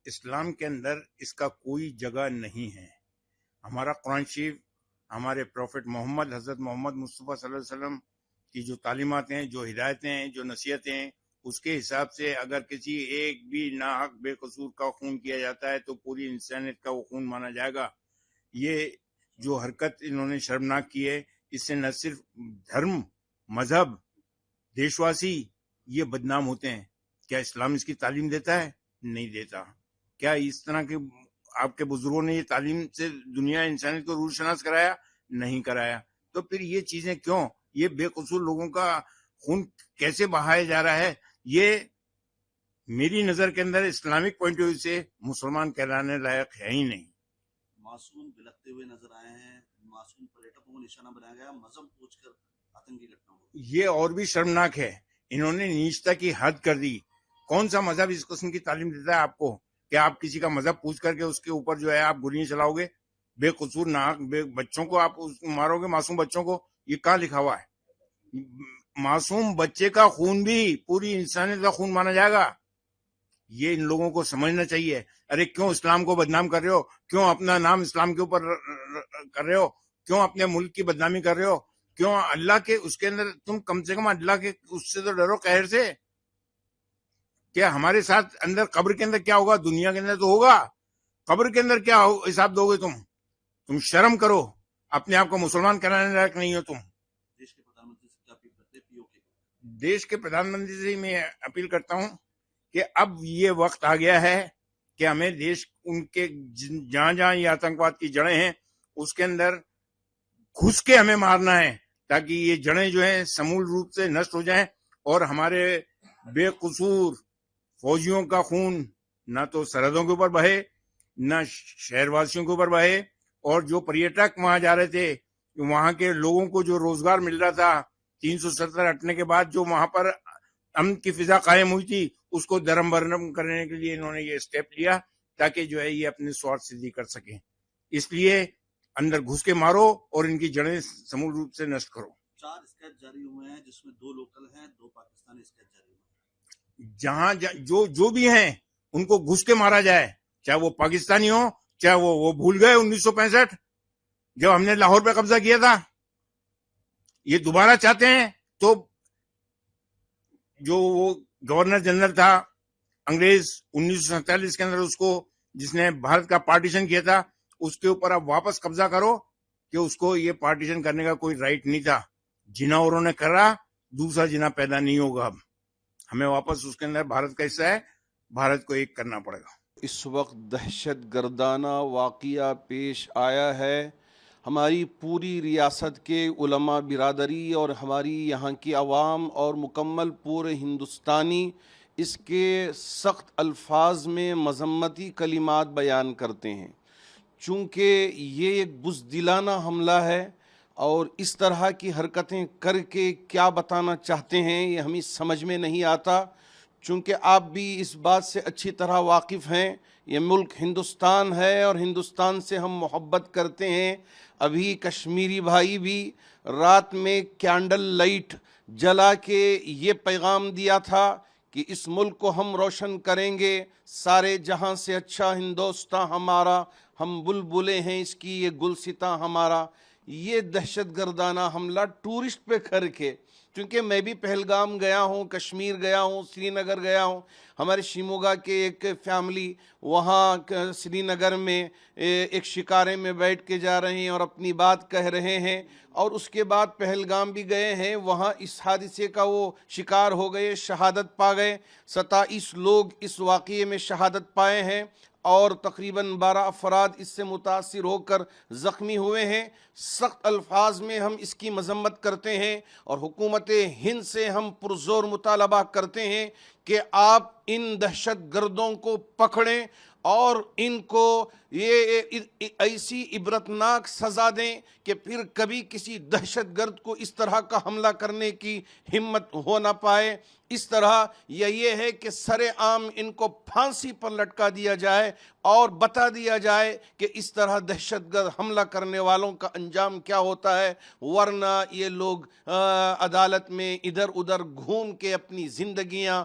اسلام کے اندر اس کا کوئی جگہ نہیں ہے. ہمارا قرآن شریف ہمارے پروفٹ محمد حضرت محمد مصطفیٰ صلی اللہ علیہ وسلم کی جو تعلیمات ہیں، جو ہدایتیں ہیں، جو نصیحتیں ہیں، اس کے حساب سے اگر کسی ایک بھی ناحق بے قصور کا خون کیا جاتا ہے تو پوری انسانیت کا وہ خون مانا جائے گا. یہ جو حرکت انہوں نے شرمناک کی ہے، اس سے نہ صرف دھرم، مذہب، دیشواسی یہ بدنام ہوتے ہیں. کیا اسلام اس کی تعلیم دیتا ہے؟ نہیں دیتا. کیا اس طرح کے آپ کے بزرگوں نے یہ تعلیم سے دنیا انسانیت کو رول شناس کرایا؟ نہیں کرایا. تو پھر یہ چیزیں کیوں؟ یہ بے قصور لوگوں کا خون کیسے بہایا جا رہا ہے؟ یہ میری نظر کے اندر اسلامک پوائنٹ آف ویو سے مسلمان کہلانے لائق ہے ہی نہیں. معصوم بلکتے ہوئے نظر آئے ہیں، معصوم پریٹکوں کو نشانہ بنایا گیا، مذہب پوچھ کر آتنکی گھٹنا ہو. یہ اور بھی شرمناک ہے. انہوں نے نیچتا کی حد کر دی. کون سا مذہب اس قسم کی تعلیم دیتا ہے آپ کو کہ آپ کسی کا مذہب پوچھ کر کے اس کے اوپر جو ہے آپ گولیاں چلاؤ گے؟ بے قصور ناحق بچوں کو آپ مارو گے، معصوم بچوں کو. یہ کہاں لکھا ہوا ہے؟ معصوم بچے کا خون بھی پوری انسانیت کا خون مانا جائے گا. یہ ان لوگوں کو سمجھنا چاہیے. ارے کیوں اسلام کو بدنام کر رہے ہو؟ کیوں اپنا نام اسلام کے اوپر کر رہے ہو؟ کیوں اپنے ملک کی بدنامی کر رہے ہو؟ کیوں اللہ کے اس کے اندر تم کم سے کم اللہ کے اس سے تو ڈرو، قہر سے. کیا ہمارے ساتھ اندر قبر کے اندر کیا ہوگا؟ دنیا کے اندر تو ہوگا. قبر کے اندر کیا حساب دو گے تم شرم کرو. اپنے آپ کو مسلمان کرانے لائق نہیں ہو تم. دیش کے پردھان منتری سے میں اپیل کرتا ہوں کہ اب یہ وقت آ گیا ہے کہ ہمیں دیش ان کے جہاں جہاں یہ آتنکواد کی جڑیں ہیں اس کے اندر گھس کے ہمیں مارنا ہے، تاکہ یہ جڑیں جو ہیں سمول روپ سے نشٹ ہو جائیں اور ہمارے بے قصور فوجیوں کا خون نہ تو سرحدوں کے اوپر بہے، نہ شہر واسیوں کے اوپر بہے. اور جو پریٹک وہاں جا رہے تھے، وہاں کے لوگوں کو جو روزگار مل رہا تھا 370 ہٹنے کے بعد، جو وہاں پر امن کی فضا قائم ہوئی تھی، اس کو درم برہم کرنے کے لیے انہوں نے یہ اسٹیپ لیا تاکہ جو ہے یہ اپنے سوارتھ سدھی کر سکیں. اس لیے اندر گھس کے مارو اور ان کی جڑیں سمول روپ سے نشٹ کرو. 4 اسکیچ جاری ہوئے ہیں جس میں 2 لوکل ہیں، 2 پاکستانی اسکیچ جاری ہوئے ہیں. جہاں جو بھی ہیں ان کو گھس کے مارا جائے، چاہے وہ پاکستانی ہو، چاہے وہ بھول گئے 1965 جب ہم نے لاہور پہ قبضہ کیا تھا. یہ دوبارہ چاہتے ہیں تو جو وہ گورنر جنرل تھا انگریز 1947 کے اندر، اس کو جس نے بھارت کا پارٹیشن کیا تھا، اس کے اوپر آپ واپس قبضہ کرو کہ اس کو یہ پارٹیشن کرنے کا کوئی رائٹ نہیں تھا. جنا انہوں نے کرا، دوسرا جنا پیدا نہیں ہوگا. اب ہمیں واپس اس کے اندر بھارت کا حصہ ہے، بھارت کو ایک کرنا پڑے گا. اس وقت دہشت گردانہ واقعہ پیش آیا ہے. ہماری پوری ریاست کے علماء برادری اور ہماری یہاں کی عوام اور مکمل پورے ہندوستانی اس کے سخت الفاظ میں مذمتی کلمات بیان کرتے ہیں، چونکہ یہ ایک بزدلانہ حملہ ہے اور اس طرح کی حرکتیں کر کے کیا بتانا چاہتے ہیں یہ ہمیں سمجھ میں نہیں آتا. چونکہ آپ بھی اس بات سے اچھی طرح واقف ہیں، یہ ملک ہندوستان ہے اور ہندوستان سے ہم محبت کرتے ہیں. ابھی کشمیری بھائی بھی رات میں کینڈل لائٹ جلا کے یہ پیغام دیا تھا کہ اس ملک کو ہم روشن کریں گے، سارے جہاں سے اچھا ہندوستان ہمارا، ہم بلبلیں ہیں اس کی، یہ گلستاں ہمارا. یہ دہشت گردانہ حملہ ٹورسٹ پہ کر کے، کیونکہ میں بھی پہلگام گیا ہوں، کشمیر گیا ہوں، سری نگر گیا ہوں. ہمارے شیموگا کے ایک فیملی وہاں سری نگر میں ایک شکارے میں بیٹھ کے جا رہے ہیں اور اپنی بات کہہ رہے ہیں، اور اس کے بعد پہلگام بھی گئے ہیں، وہاں اس حادثے کا وہ شکار ہو گئے، شہادت پا گئے. 27 لوگ اس واقعے میں شہادت پائے ہیں اور تقریباً 12 افراد اس سے متاثر ہو کر زخمی ہوئے ہیں. سخت الفاظ میں ہم اس کی مذمت کرتے ہیں اور حکومت ہند سے ہم پرزور مطالبہ کرتے ہیں کہ آپ ان دہشت گردوں کو پکڑیں اور ان کو یہ ایسی عبرتناک سزا دیں کہ پھر کبھی کسی دہشت گرد کو اس طرح کا حملہ کرنے کی ہمت ہو نہ پائے. اس طرح یہ ہے کہ سر عام ان کو پھانسی پر لٹکا دیا جائے اور بتا دیا جائے کہ اس طرح دہشت گرد حملہ کرنے والوں کا انجام کیا ہوتا ہے، ورنہ یہ لوگ عدالت میں ادھر ادھر گھوم کے اپنی زندگیاں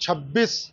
26